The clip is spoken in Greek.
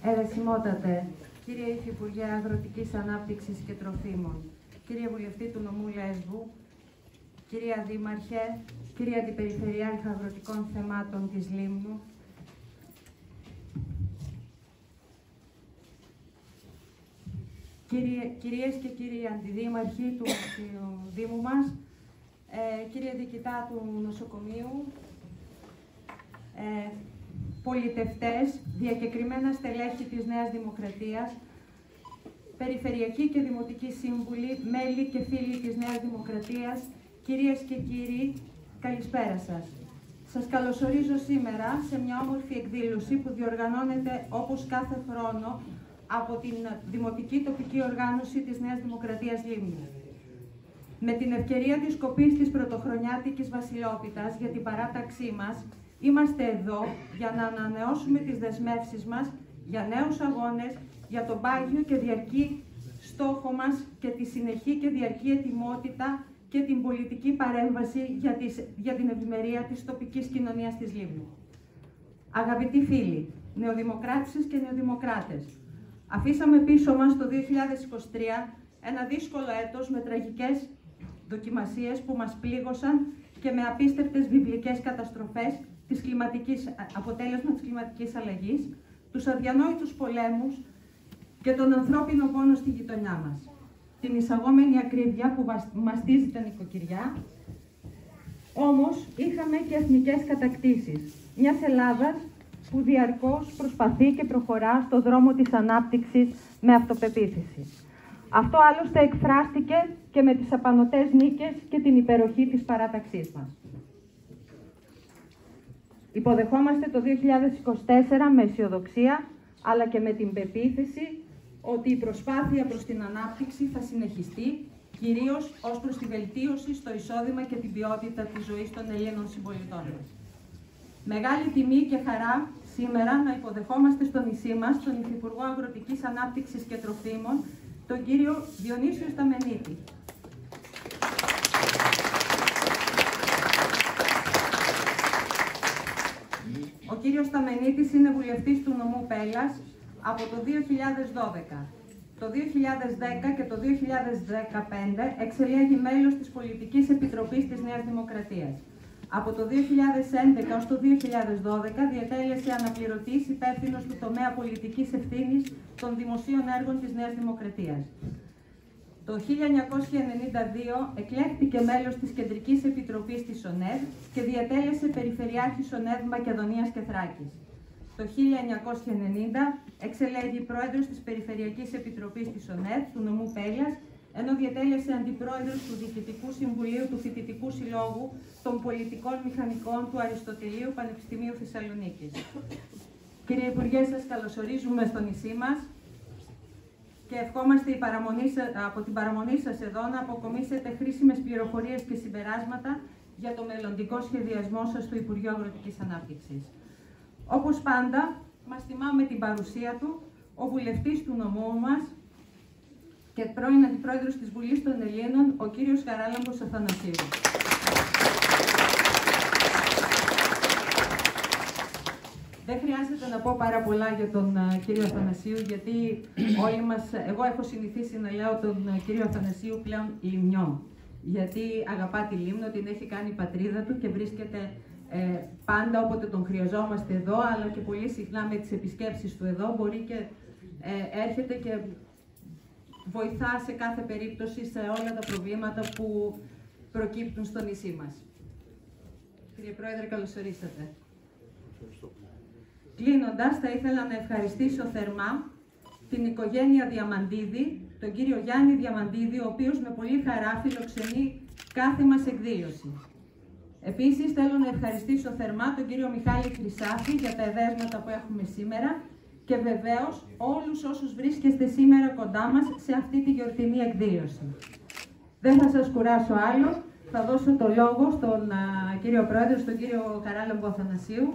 Ερεσιμότατε, κύριε Υφυπουργέ Αγροτικής Ανάπτυξης και Τροφίμων, κύριε Βουλευτή του Νομού Λέσβου, κυρία Δήμαρχε, κύριε Αντιπεριφερειάρχα Αγροτικών Θεμάτων της Λίμνου, κυρίες και κύριοι αντιδήμαρχοι του Δήμου μας, κύριε Διοικητά του Νοσοκομείου, πολιτευτές, διακεκριμένα στελέχη της Νέας Δημοκρατίας, περιφερειακοί και δημοτικοί σύμβουλοι, μέλη και φίλοι της Νέας Δημοκρατίας, κυρίες και κύριοι, καλησπέρα σας. Σας καλωσορίζω σήμερα σε μια όμορφη εκδήλωση που διοργανώνεται όπως κάθε χρόνο από την Δημοτική Τοπική Οργάνωση της Νέας Δημοκρατίας Λίμνου. Με την ευκαιρία της κοπής της πρωτοχρονιάτικης βασιλόπιτας για την παράταξή μας, είμαστε εδώ για να ανανεώσουμε τις δεσμεύσεις μας για νέους αγώνες, για τον πάγιο και διαρκή στόχο μας και τη συνεχή και διαρκή ετοιμότητα και την πολιτική παρέμβαση για την ευημερία της τοπικής κοινωνίας της Λίμνου. Αγαπητοί φίλοι, νεοδημοκράτησες και νεοδημοκράτες, αφήσαμε πίσω μας το 2023 ένα δύσκολο έτος με τραγικές δοκιμασίες που μας πλήγωσαν και με απίστευτες βιβλικές καταστροφές αποτέλεσμα της κλιματικής αλλαγής, τους αδιανόητους πολέμους και τον ανθρώπινο πόνο στη γειτονιά μας. Την εισαγόμενη ακρίβεια που μαστίζει τα νοικοκυριά, όμως είχαμε και εθνικές κατακτήσεις μιας Ελλάδας που διαρκώς προσπαθεί και προχωρά στο δρόμο της ανάπτυξης με αυτοπεποίθηση. Αυτό άλλωστε εκφράστηκε και με τις απανωτές νίκες και την υπεροχή της παράταξής μας. Υποδεχόμαστε το 2024 με αισιοδοξία, αλλά και με την πεποίθηση ότι η προσπάθεια προς την ανάπτυξη θα συνεχιστεί, κυρίως ως προς τη βελτίωση στο εισόδημα και την ποιότητα της ζωής των Ελλήνων συμπολιτών μας. Μεγάλη τιμή και χαρά σήμερα να υποδεχόμαστε στο νησί μας τον Υφυπουργό Αγροτικής Ανάπτυξης και Τροφίμων, τον κύριο Διονύσιο Σταμενίτη. Ο κύριος Σταμενίτης είναι βουλευτής του νομού Πέλλας από το 2012. Το 2010 και το 2015 εξελέγει μέλος της Πολιτικής Επιτροπής της Νέας Δημοκρατίας. Από το 2011 ως το 2012 διετέλεσε αναπληρωτής υπεύθυνος του τομέα πολιτικής ευθύνης των δημοσίων έργων της Νέας Δημοκρατίας. Το 1992 εκλέχθηκε μέλος της Κεντρικής Επιτροπής της ΟΝΕΔ και διετέλεσε περιφερειάρχης ΟΝΕΔ Μακεδονίας και Θράκης. Το 1990 εξελέγει πρόεδρος της Περιφερειακής Επιτροπής της ΟΝΕΔ του νομού Πέλλας, ενώ διετέλεσε αντιπρόεδρος του Διοικητικού Συμβουλίου του Φοιτητικού Συλλόγου των Πολιτικών Μηχανικών του Αριστοτελείου Πανεπιστημίου Θεσσαλονίκης. Κύριε Υπουργέ, σας καλωσορίζουμε στο νησί μας και ευχόμαστε από την παραμονή σας εδώ να αποκομίσετε χρήσιμες πληροφορίες και συμπεράσματα για το μελλοντικό σχεδιασμό σας στο Υπουργείο Αγροτικής Ανάπτυξης. Όπως πάντα, μας τιμά με την παρουσία του ο βουλευτής του νομού μας και πρώην Αντιπρόεδρος της Βουλής των Ελλήνων, ο κύριος Χαράλαμπος Αθανασίου. Δεν χρειάζεται να πω πάρα πολλά για τον κύριο Αθανασίου, γιατί όλοι μας, εγώ έχω συνηθίσει να λέω τον κύριο Αθανασίου πλέον Λιμνιό, γιατί αγαπά τη Λίμνο, την έχει κάνει πατρίδα του και βρίσκεται πάντα όποτε τον χρειαζόμαστε εδώ, αλλά και πολύ συχνά με τις επισκέψεις του εδώ, μπορεί και έρχεται και βοηθά σε κάθε περίπτωση σε όλα τα προβλήματα που προκύπτουν στο νησί μας. Κύριε Πρόεδρε, καλώς ορίσατε. Κλείνοντας, θα ήθελα να ευχαριστήσω θερμά την οικογένεια Διαμαντίδη, τον κύριο Γιάννη Διαμαντίδη, ο οποίος με πολύ χαρά φιλοξενεί κάθε μας εκδήλωση. Επίσης, θέλω να ευχαριστήσω θερμά τον κύριο Μιχάλη Χρυσάφη για τα εδέσματα που έχουμε σήμερα και βεβαίως όλους όσους βρίσκεστε σήμερα κοντά μας σε αυτή τη γιορτινή εκδήλωση. Δεν θα σας κουράσω άλλο, θα δώσω το λόγο στον κύριο Πρόεδρο, στον κύριο Χαράλαμπο Αθανασίου.